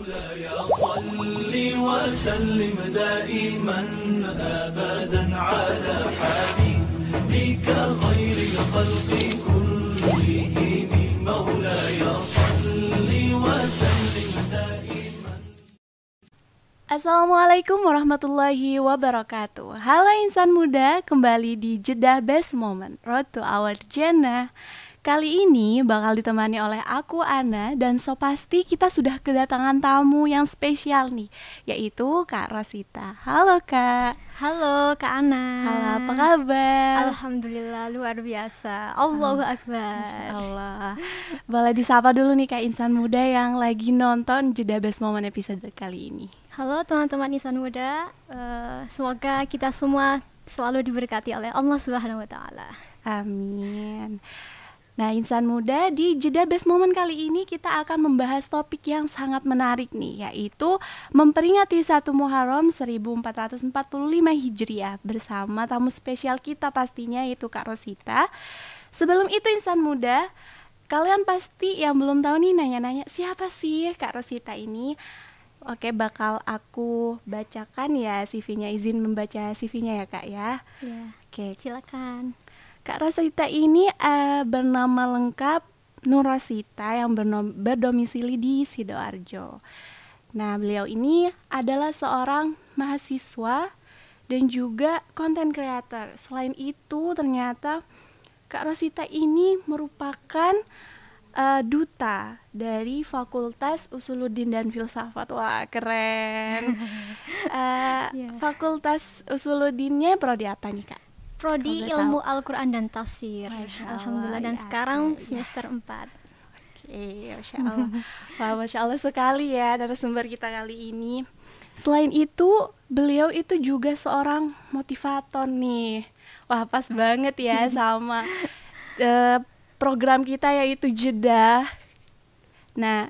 مولاي صل وسلم دائما أبدا على حبيبك خير الخلق كلهم مولاي صل وسلم دائما. Assalamualaikum warahmatullahi wabarakatuh. Halo insan muda, kembali di Jeddah Best Moment Road to Our Jannah. Kali ini bakal ditemani oleh aku Ana, dan so pasti kita sudah kedatangan tamu yang spesial nih, yaitu Kak Rosita. Halo Kak. Halo Kak Ana. Halo, apa kabar? Alhamdulillah luar biasa. Allahu Akbar. Masya Allah. Boleh disapa dulu nih Kak insan muda yang lagi nonton Jeddah Best Moment episode kali ini. Halo teman-teman insan muda, semoga kita semua selalu diberkati oleh Allah Subhanahu wa Ta'ala. Amin. Nah, insan muda, di Jeddah Best Moment kali ini kita akan membahas topik yang sangat menarik nih, yaitu memperingati 1 Muharram 1445 Hijriah bersama tamu spesial kita pastinya, yaitu Kak Rosita. Sebelum itu insan muda, kalian pasti yang belum tahu nih nanya-nanya, siapa sih Kak Rosita ini? Oke, bakal aku bacakan ya CV-nya, izin membaca CV-nya ya Kak ya. Ya, Oke, silakan. Kak Rosita ini bernama lengkap Nur Rosita yang berdomisili di Sidoarjo. Nah, beliau ini adalah seorang mahasiswa dan juga content creator. Selain itu, ternyata Kak Rosita ini merupakan duta dari Fakultas Usuluddin dan Filsafat. Wah, keren. Fakultas Usuluddinnya prodi apa nih Kak? Prodi Ilmu Al-Quran dan Tafsir. Alhamdulillah, dan ya, sekarang ya. semester 4. Oke, Masya Allah. Wah, Masya Allah sekali ya narasumber kita kali ini. Selain itu, beliau itu juga seorang motivator nih. Wah, pas banget ya sama program kita yaitu Jeddah. Nah,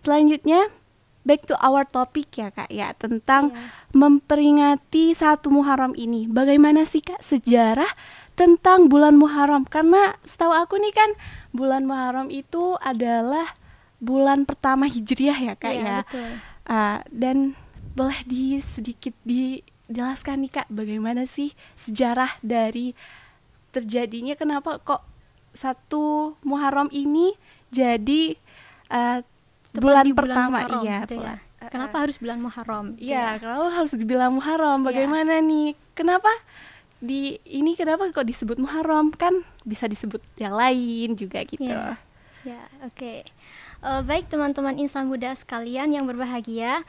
selanjutnya back to our topic ya Kak ya, tentang memperingati 1 Muharram ini. Bagaimana sih Kak sejarah tentang bulan Muharram? Karena setahu aku nih kan bulan Muharram itu adalah bulan pertama Hijriah ya Kak ya. Betul. Dan boleh sedikit dijelaskan nih Kak, bagaimana sih sejarah dari terjadinya, kenapa kok 1 Muharram ini jadi bulan pertama Muharram, iya gitu bulan. ya. Kenapa harus bulan Muharram? Iya, kenapa harus dibilang Muharram? Bagaimana nih? Kenapa kenapa kok disebut Muharram? Kan bisa disebut yang lain juga gitu. Ya, oke. Baik teman-teman insan muda sekalian yang berbahagia,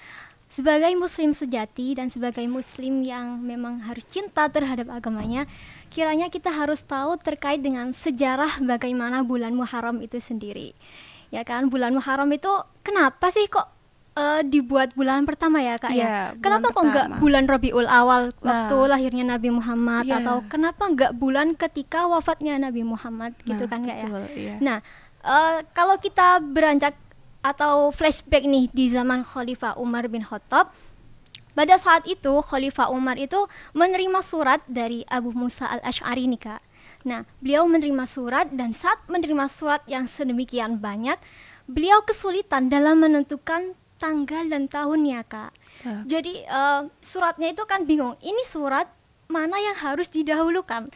sebagai muslim sejati dan sebagai muslim yang memang harus cinta terhadap agamanya, kiranya kita harus tahu terkait dengan sejarah bagaimana bulan Muharram itu sendiri. Ya kan, bulan Muharram itu kenapa sih kok dibuat bulan pertama ya Kak ya? Kenapa kok enggak bulan Rabiul Awal waktu lahirnya Nabi Muhammad, atau kenapa enggak bulan ketika wafatnya Nabi Muhammad gitu kan Kak ya? Nah, kalau kita beranjak atau flashback nih di zaman Khalifah Umar bin Khattab, pada saat itu Khalifah Umar itu menerima surat dari Abu Musa al-Asy'ari nih Kak. Nah, beliau menerima surat, dan saat menerima surat yang sedemikian banyak, beliau kesulitan dalam menentukan tanggal dan tahunnya Kak. Jadi suratnya itu kan bingung, ini surat mana yang harus didahulukan,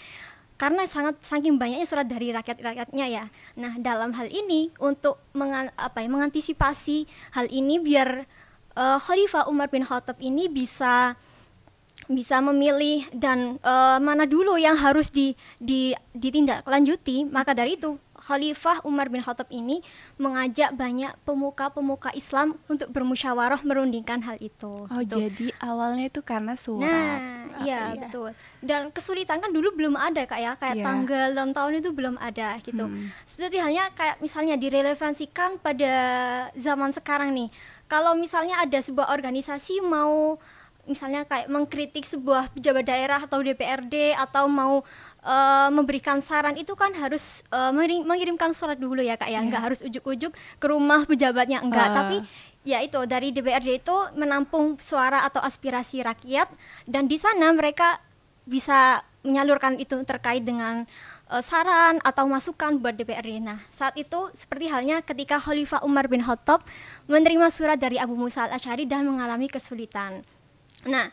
karena saking banyaknya surat dari rakyat-rakyatnya ya. Nah, dalam hal ini untuk mengantisipasi hal ini biar Khalifah Umar bin Khattab ini bisa memilih dan mana dulu yang harus ditindaklanjuti, maka dari itu Khalifah Umar bin Khattab ini mengajak banyak pemuka-pemuka Islam untuk bermusyawarah merundingkan hal itu. Jadi awalnya itu karena surat. Nah, iya betul. Dan kesulitan kan dulu belum ada Kak ya, kayak tanggal dan tahun itu belum ada gitu. Seperti halnya kayak misalnya direlevansikan pada zaman sekarang nih. Kalau misalnya ada sebuah organisasi mau misalnya kayak mengkritik sebuah pejabat daerah atau DPRD, atau mau memberikan saran, itu kan harus mengirimkan surat dulu ya Kak ya, nggak harus ujuk-ujuk ke rumah pejabatnya, enggak, tapi ya itu dari DPRD itu menampung suara atau aspirasi rakyat, dan di sana mereka bisa menyalurkan itu terkait dengan saran atau masukan buat DPRD. Nah, saat itu seperti halnya ketika Khalifah Umar bin Khattab menerima surat dari Abu Musa al-Asy'ari dan mengalami kesulitan. Nah,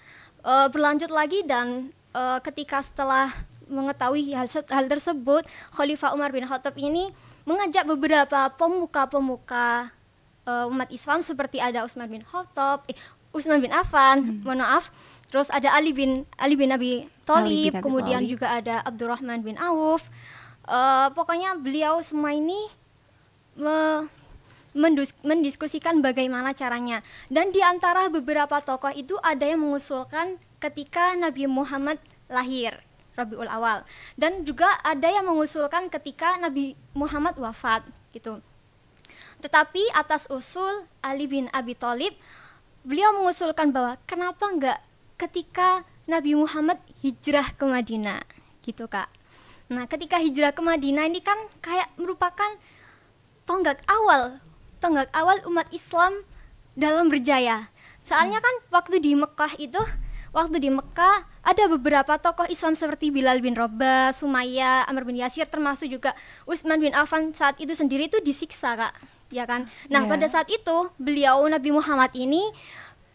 berlanjut lagi dan ketika setelah mengetahui hal tersebut, Khalifah Umar bin Khattab ini mengajak beberapa pemuka-pemuka umat Islam seperti ada Utsman bin Affan, mohon maaf. Terus ada Ali bin Abi Thalib, kemudian juga ada Abdurrahman bin Auf. Pokoknya beliau semua ini mendiskusikan bagaimana caranya. Dan di antara beberapa tokoh itu ada yang mengusulkan ketika Nabi Muhammad lahir, Rabiul Awal. Dan juga ada yang mengusulkan ketika Nabi Muhammad wafat gitu. Tetapi atas usul Ali bin Abi Thalib, beliau mengusulkan bahwa kenapa enggak ketika Nabi Muhammad hijrah ke Madinah gitu Kak. Nah, ketika hijrah ke Madinah ini kan kayak merupakan tonggak awal umat Islam dalam berjaya. Soalnya kan waktu di Mekah ada beberapa tokoh Islam seperti Bilal bin Rabah, Sumayyah, Amr bin Yasir, termasuk juga Utsman bin Affan saat itu sendiri itu disiksa Kak, ya kan. Nah, pada saat itu beliau Nabi Muhammad ini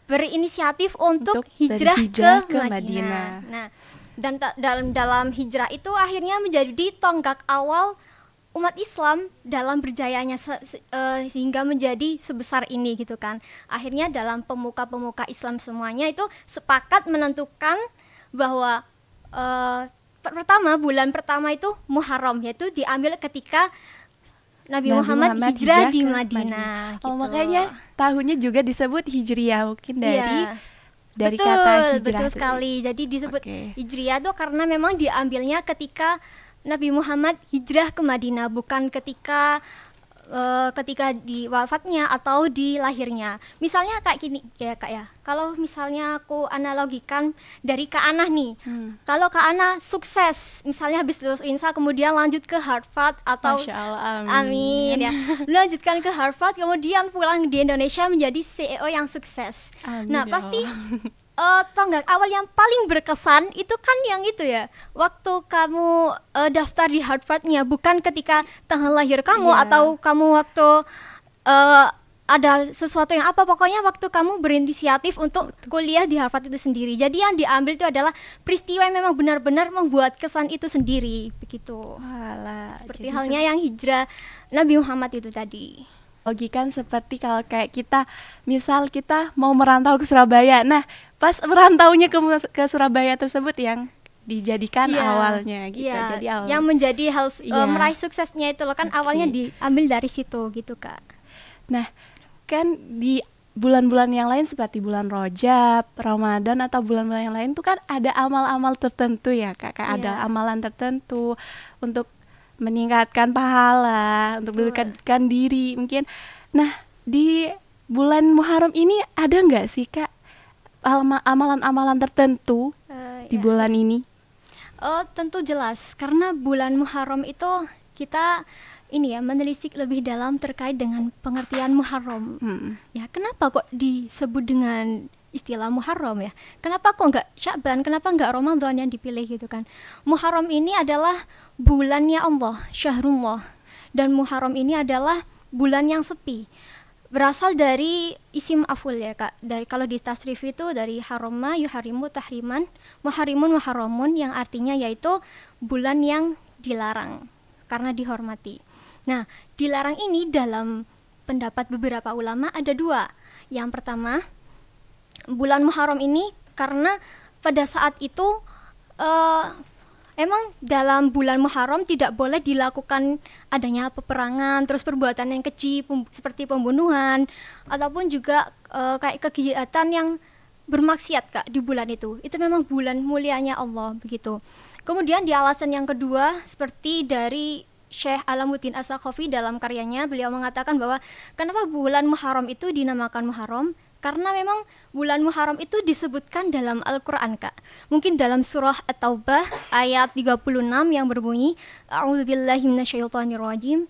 berinisiatif untuk hijrah ke Madinah. Nah, dan dalam hijrah itu akhirnya menjadi tonggak awal umat Islam dalam berjayanya sehingga menjadi sebesar ini gitu kan. Akhirnya dalam pemuka-pemuka Islam semuanya itu sepakat menentukan bahwa bulan pertama itu Muharram, yaitu diambil ketika Nabi Muhammad hijrah di Madinah. Gitu. Oh, makanya tahunnya juga disebut Hijriyah, mungkin dari kata hijrah. Betul sekali. Jadi disebut Hijriyah itu karena memang diambilnya ketika Nabi Muhammad hijrah ke Madinah, bukan ketika di wafatnya atau di lahirnya. Misalnya kayak gini ya Kak ya. Kalau misalnya aku analogikan dari Kak Ana nih. Kalau Kak Ana sukses, misalnya habis lulus INSA kemudian lanjut ke Harvard atau Masya Allah, amin ya. Lanjutkan ke Harvard kemudian pulang di Indonesia menjadi CEO yang sukses. Amin, nah, ya pasti tonggak awal yang paling berkesan itu kan yang itu ya, waktu kamu daftar di Harvardnya, bukan ketika tanggal lahir kamu atau kamu waktu ada sesuatu yang pokoknya waktu kamu berinisiatif untuk kuliah di Harvard itu sendiri. Jadi yang diambil itu adalah peristiwa yang memang benar-benar membuat kesan itu sendiri begitu. Walah, seperti halnya yang hijrah Nabi Muhammad itu tadi. Logikan seperti kalau kayak kita, misal kita mau merantau ke Surabaya. Nah, pas merantaunya ke Surabaya tersebut yang dijadikan awalnya gitu. Jadi awal yang menjadi hal meraih suksesnya itu loh kan awalnya diambil dari situ gitu Kak. Nah, kan di bulan-bulan yang lain seperti bulan Rajab, Ramadan atau bulan-bulan yang lain tuh kan ada amal-amal tertentu ya Kak. Ada amalan tertentu untuk meningkatkan pahala, untuk mendekatkan diri mungkin. Nah, di bulan Muharram ini ada nggak sih Kak amalan-amalan tertentu di bulan ini? Tentu jelas, karena bulan Muharram itu kita menelisik lebih dalam terkait dengan pengertian Muharram. Ya, kenapa kok disebut dengan istilah Muharram ya? Kenapa kok nggak Sya'ban? Kenapa nggak Ramadan yang dipilih gitu kan? Muharram ini adalah bulannya Allah, Syahrullah. Dan Muharram ini adalah bulan yang sepi. Berasal dari isim aful ya Kak. Dari kalau di tasrif itu dari harama yuharimu tahriman, muharimun muharramun, yang artinya yaitu bulan yang dilarang karena dihormati. Nah, dilarang ini dalam pendapat beberapa ulama ada dua. Yang pertama, bulan Muharram ini karena pada saat itu emang dalam bulan Muharram tidak boleh dilakukan adanya peperangan, terus perbuatan yang keji seperti pembunuhan ataupun juga kayak kegiatan yang bermaksiat Kak di bulan itu. Itu memang bulan mulianya Allah begitu. Kemudian di alasan yang kedua seperti dari Syekh Alamuddin As-Sakhafi dalam karyanya, beliau mengatakan bahwa kenapa bulan Muharram itu dinamakan Muharram? Karena memang bulan Muharram itu disebutkan dalam Al-Quran Kak. Mungkin dalam surah At-Taubah ayat 36 yang berbunyi A'udzubillahi minasyaitonirrajim.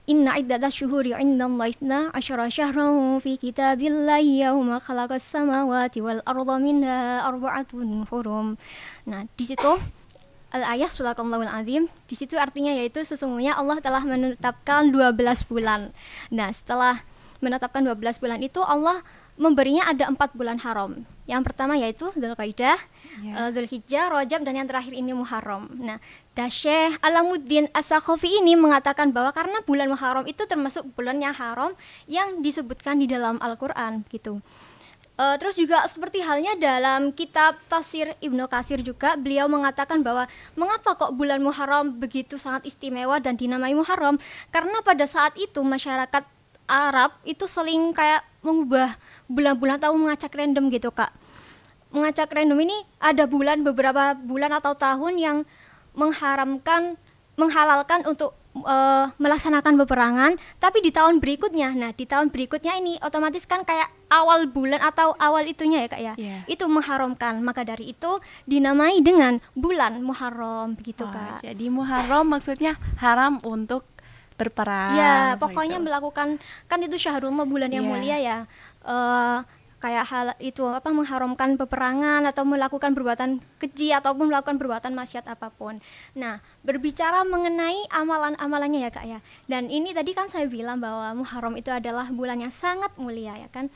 Inna iddatash syuhuri 'indallahi 12 syahran fi kitabillahi yauma khalaqas samawati wal arda minha arba'atun hurum. Nah, di situ Al-ayah Sadaqallahul Azim. Di situ artinya yaitu sesungguhnya Allah telah menetapkan 12 bulan. Nah, setelah menetapkan 12 bulan itu Allah memberinya ada 4 bulan haram. Yang pertama yaitu Dzulqa'dah, Dzulhijjah, Rajab, dan yang terakhir ini Muharram. Nah, Syekh Alamuddin As-Sakhafi ini mengatakan bahwa karena bulan Muharram itu termasuk bulan yang haram yang disebutkan di dalam Al-Qur'an gitu. Terus juga seperti halnya dalam kitab Tafsir Ibnu Katsir juga beliau mengatakan bahwa mengapa kok bulan Muharram begitu sangat istimewa dan dinamai Muharram? Karena pada saat itu masyarakat Arab itu sering kayak mengubah bulan-bulan atau mengacak random gitu Kak. Mengacak random ini ada beberapa bulan atau tahun yang menghalalkan untuk melaksanakan peperangan, tapi di tahun berikutnya, ini otomatis kan kayak awal bulan atau awal itunya ya Kak ya, itu mengharamkan, maka dari itu dinamai dengan bulan Muharram begitu Kak. Jadi Muharram maksudnya haram untuk berperang. Ya, pokoknya melakukan, kan itu syahrullah, bulan yang mulia ya. Kayak hal itu mengharamkan peperangan atau melakukan perbuatan keji ataupun melakukan perbuatan maksiat apapun. Nah, berbicara mengenai amalan-amalannya ya Kak ya. Dan ini tadi kan saya bilang bahwa Muharram itu adalah bulan yang sangat mulia ya kan.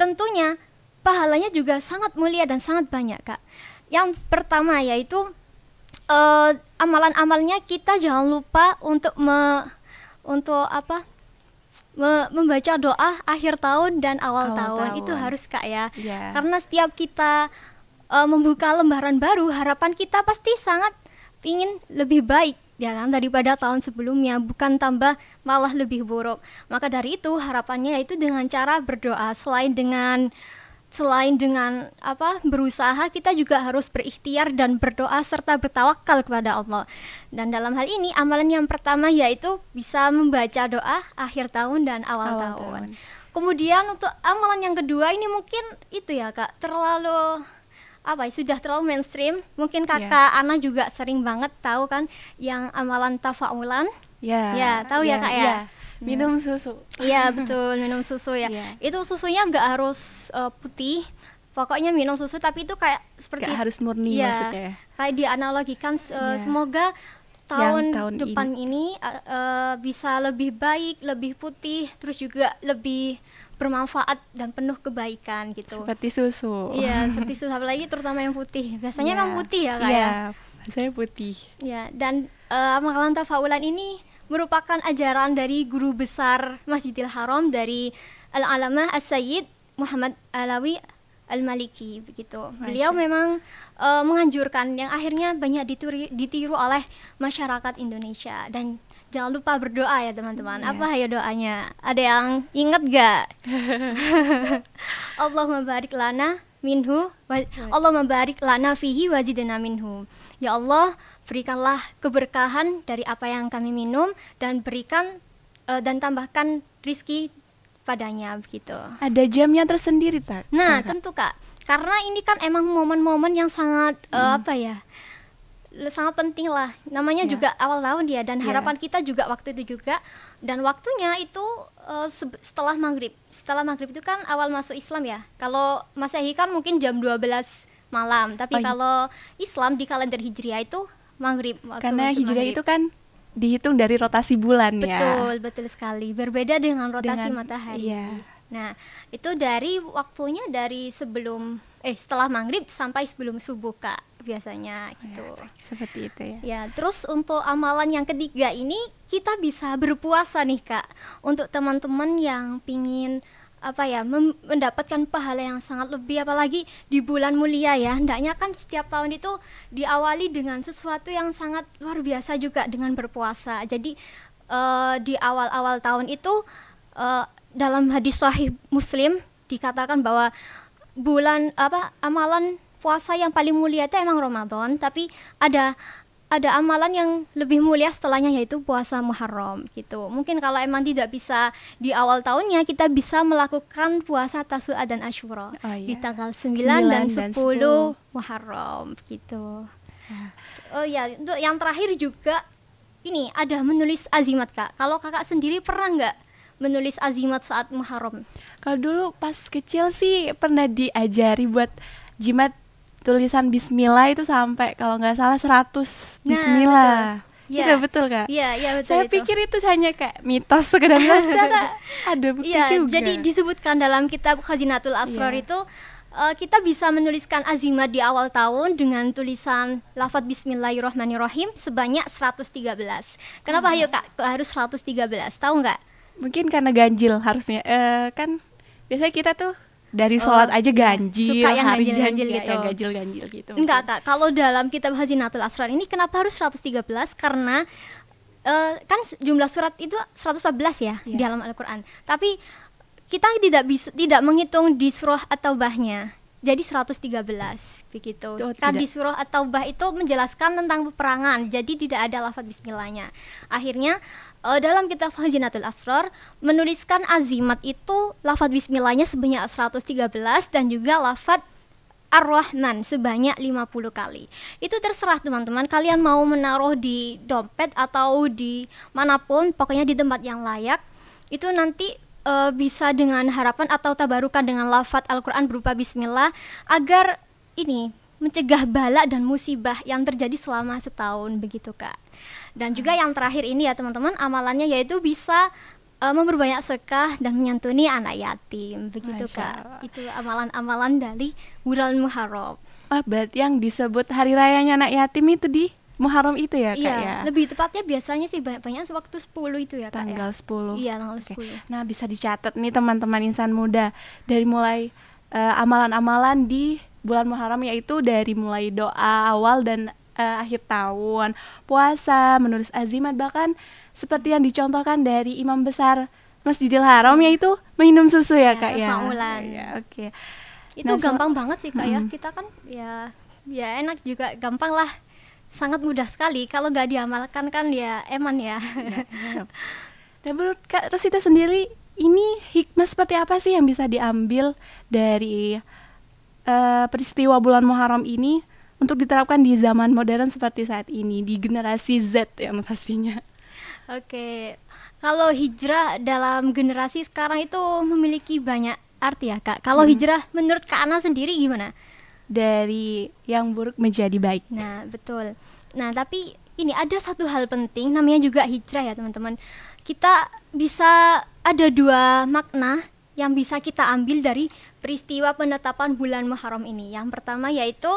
Tentunya pahalanya juga sangat mulia dan sangat banyak Kak. Yang pertama yaitu amalan-amalnya kita jangan lupa untuk membaca doa akhir tahun dan awal tahun. Itu harus Kak ya. Karena setiap kita membuka lembaran baru, harapan kita pasti sangat ingin lebih baik ya kan daripada tahun sebelumnya, bukan tambah malah lebih buruk. Maka dari itu harapannya yaitu dengan cara berdoa. Selain dengan berusaha, kita juga harus berikhtiar dan berdoa serta bertawakal kepada Allah. Dan dalam hal ini amalan yang pertama yaitu bisa membaca doa akhir tahun dan awal tahun. Kemudian untuk amalan yang kedua ini mungkin itu ya Kak, sudah terlalu mainstream. Mungkin Kakak Ana juga sering banget tahu kan yang amalan tafaulan. Tahu ya Kak ya. Minum susu. Iya betul, minum susu ya. Itu susunya nggak harus putih, pokoknya minum susu, tapi itu kayak seperti nggak harus murni maksudnya. Kayak dianalogikan semoga tahun depan ini bisa lebih baik, lebih putih, terus juga lebih bermanfaat dan penuh kebaikan gitu. Seperti susu. Iya, seperti susu, apalagi terutama yang putih. Biasanya memang putih ya Kak ya. Biasanya putih. Ya, dan amalan tafaulan ini merupakan ajaran dari guru besar Masjidil Haram, dari Al-Alamah As-Sayyid Muhammad Alawi Al-Maliki begitu. Beliau memang menganjurkan yang akhirnya banyak ditiru oleh masyarakat Indonesia. Dan jangan lupa berdoa ya teman-teman. Apa ya doanya? Ada yang ingat gak? Allahumma barik lana minhu, Allahumma barik lana fihi wazidna minhu. Ya Allah, berikanlah keberkahan dari apa yang kami minum dan berikan dan tambahkan rizki padanya begitu. Ada jamnya tersendiri tak? Nah, tentu Kak. Karena ini kan emang momen-momen yang sangat sangat penting lah. Namanya juga awal tahun ya, dan harapan kita juga waktu itu juga, dan waktunya itu setelah maghrib. Setelah maghrib itu kan awal masuk Islam ya. Kalau Masehi kan mungkin jam 12 malam, tapi kalau Islam di kalender Hijriah itu maghrib. Karena Hijriah itu kan dihitung dari rotasi bulan ya. Betul sekali. Berbeda dengan rotasi matahari. Nah, itu dari waktunya dari setelah maghrib sampai sebelum subuh Kak, biasanya gitu. Seperti itu ya. Ya, terus untuk amalan yang ketiga ini kita bisa berpuasa nih Kak. Untuk teman-teman yang pingin mendapatkan pahala yang sangat lebih, apalagi di bulan mulia ya. Hendaknya kan setiap tahun itu diawali dengan sesuatu yang sangat luar biasa juga, dengan berpuasa. Jadi di awal-awal tahun itu dalam hadis sahih Muslim dikatakan bahwa amalan puasa yang paling mulia itu emang Ramadan, tapi ada amalan yang lebih mulia setelahnya, yaitu puasa Muharram gitu. Mungkin kalau emang tidak bisa di awal tahunnya, kita bisa melakukan puasa Tasu'a dan Asyura di tanggal 9 dan 10 Muharram gitu. Untuk yang terakhir juga ini ada menulis azimat Kak. Kalau Kakak sendiri pernah nggak menulis azimat saat Muharram? Kalau dulu pas kecil sih pernah diajari buat jimat tulisan bismillah itu sampai kalau nggak salah 100 bismillah. Iya. Itu betul Kak? Iya, betul. Saya itu. pikir itu hanya kayak mitos, sekedar mitos, ternyata ada bukti Iya, juga. jadi disebutkan dalam kitab Khazinatul Asrar Iya. itu kita bisa menuliskan azimat di awal tahun dengan tulisan lafadz Bismillahirrahmanirrahim sebanyak 113. Kenapa ayo Kak kok harus 113? Tahu nggak? Mungkin karena ganjil harusnya. Kan biasanya kita tuh dari sholat aja ganjil, suka yang hari ganjil-ganjil janji, gitu. yang ganjil-ganjil gitu. Enggak Kak, kalau dalam kitab Khazinatul Asrar ini kenapa harus 113? Karena kan jumlah surat itu 114 ya di dalam Al-Qur'an. Tapi kita tidak menghitung di surah At-Taubahnya. Jadi 113 begitu. Kan di surah At-Taubah itu menjelaskan tentang peperangan. Jadi tidak ada lafadz bismillahnya. Akhirnya dalam kitab Khazinatul Asrar menuliskan azimat itu lafadz bismillahnya sebanyak 113 dan juga lafadz Ar-Rahman sebanyak 50 kali. Itu terserah teman-teman, kalian mau menaruh di dompet atau di manapun, pokoknya di tempat yang layak. Itu nanti bisa dengan harapan atau tabarukan dengan lafadz Al-Quran berupa bismillah agar ini mencegah bala dan musibah yang terjadi selama setahun begitu Kak. Dan juga yang terakhir ini ya teman-teman, amalannya yaitu bisa memperbanyak sedekah dan menyantuni anak yatim begitu Kak. Itu amalan-amalan dari bulan Muharram. Berarti yang disebut hari rayanya anak yatim itu di Muharram itu ya Kak iya, ya? Lebih tepatnya biasanya sih banyak-banyak waktu 10 itu ya Kak. Tanggal 10. Iya, tanggal 10. Nah, bisa dicatat nih teman-teman insan muda, dari mulai amalan-amalan di bulan Muharram, yaitu dari mulai doa awal dan akhir tahun, puasa, menulis azimat, bahkan seperti yang dicontohkan dari imam besar Masjidil Haram, yaitu minum susu ya Kak ya. Tafaulan. Ya, oke. Itu Nah, gampang banget sih Kak ya. Kita kan ya enak juga, gampang lah. Sangat mudah sekali, kalau nggak diamalkan kan ya eman ya. Dan menurut Kak Rosita sendiri, ini hikmah seperti apa sih yang bisa diambil dari peristiwa bulan Muharram ini untuk diterapkan di zaman modern seperti saat ini, di generasi Z yang pastinya? Oke, kalau hijrah dalam generasi sekarang itu memiliki banyak arti ya Kak. Kalau hijrah menurut Kak Ana sendiri gimana? Dari yang buruk menjadi baik. Nah, betul. Nah, tapi ini ada satu hal penting, namanya juga hijrah ya teman-teman. Kita bisa ada dua makna yang bisa kita ambil dari peristiwa penetapan bulan Muharram ini. Yang pertama yaitu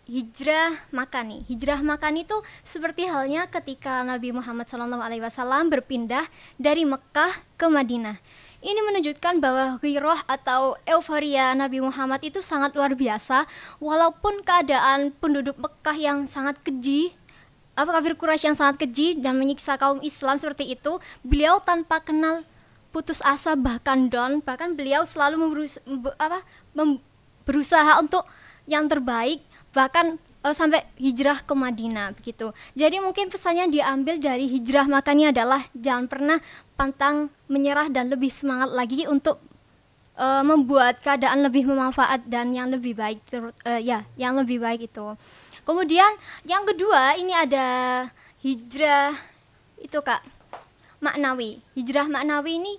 hijrah makani. Hijrah makani itu seperti halnya ketika Nabi Muhammad SAW berpindah dari Mekah ke Madinah. Ini menunjukkan bahwa ghirah atau euforia Nabi Muhammad itu sangat luar biasa, walaupun keadaan penduduk Mekah yang sangat keji, kafir Quraisy yang sangat keji dan menyiksa kaum Islam seperti itu, beliau tanpa kenal putus asa bahkan down, bahkan beliau selalu berusaha untuk yang terbaik, bahkan sampai hijrah ke Madinah begitu. Jadi mungkin pesannya diambil dari hijrah makanya adalah jangan pernah pantang menyerah dan lebih semangat lagi untuk membuat keadaan lebih bermanfaat dan yang lebih baik yang lebih baik itu. Kemudian yang kedua ini ada hijrah itu Kak maknawi. Hijrah maknawi ini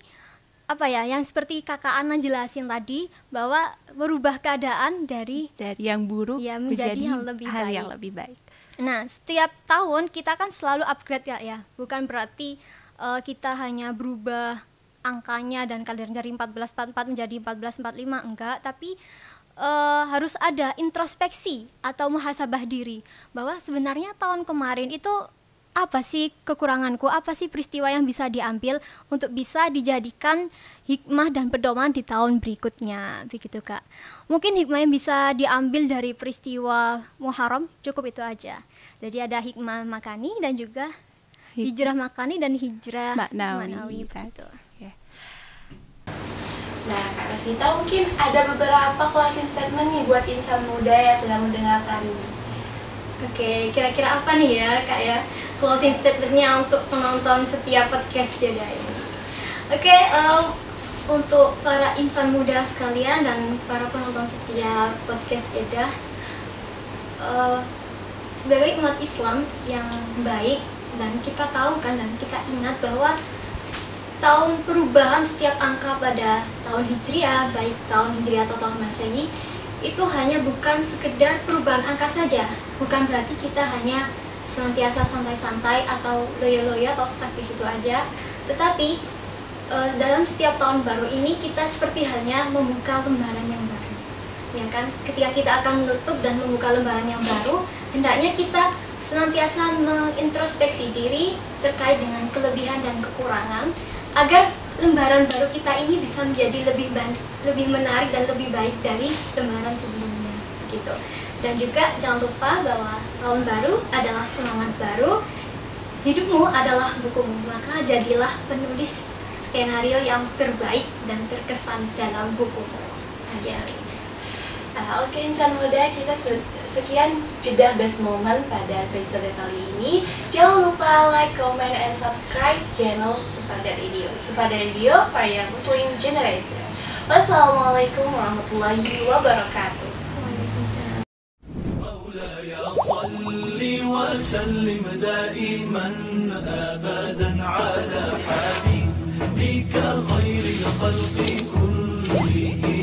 apa ya, yang seperti Kakak Ana jelasin tadi, bahwa berubah keadaan dari yang buruk ya, menjadi yang lebih baik. Nah, setiap tahun kita kan selalu upgrade ya. Bukan berarti kita hanya berubah angkanya dan kalender dari 1444 menjadi 1445, enggak, tapi harus ada introspeksi atau muhasabah diri bahwa sebenarnya tahun kemarin itu apa sih kekuranganku, apa sih peristiwa yang bisa diambil untuk bisa dijadikan hikmah dan pedoman di tahun berikutnya, begitu Kak. Mungkin hikmah yang bisa diambil dari peristiwa Muharram cukup itu aja. Jadi ada hikmah makani dan juga hijrah makani dan hijrah maknawi begitu. Nah, Kak Rosita mungkin ada beberapa closing statement nih buat insan muda yang sedang mendengarkan ini. Oke, kira-kira apa nih ya Kak ya closing statementnya untuk penonton setiap podcast Jeddah ini? Oke, untuk para insan muda sekalian dan para penonton setiap podcast Jeddah, sebagai umat Islam yang baik, dan kita tahu kan dan kita ingat bahwa tahun perubahan setiap angka pada tahun Hijriah, baik tahun Hijriah atau tahun Masehi, itu hanya bukan sekedar perubahan angka saja. Bukan berarti kita hanya senantiasa santai-santai atau loyo-loyo atau stuck di situ aja. Tetapi dalam setiap tahun baru ini kita seperti halnya membuka lembaran yang baru. Ya kan? Ketika kita akan menutup dan membuka lembaran yang baru, hendaknya kita senantiasa mengintrospeksi diri terkait dengan kelebihan dan kekurangan agar lembaran baru kita ini bisa menjadi lebih menarik dan lebih baik dari lembaran sebelumnya gitu. Dan juga jangan lupa bahwa tahun baru adalah semangat baru, hidupmu adalah bukumu, maka jadilah penulis skenario yang terbaik dan terkesan dalam bukumu. Sekian. Oke insan muda, kita sekian jeda best moment pada episode kali ini. Jangan lupa like, comment, and subscribe channel Sepada Radio for Young Muslim Generation. Wassalamualaikum warahmatullahi wabarakatuh. مولاي صل وسلم دائما أبدا على حبيبك خير الخلق كلهم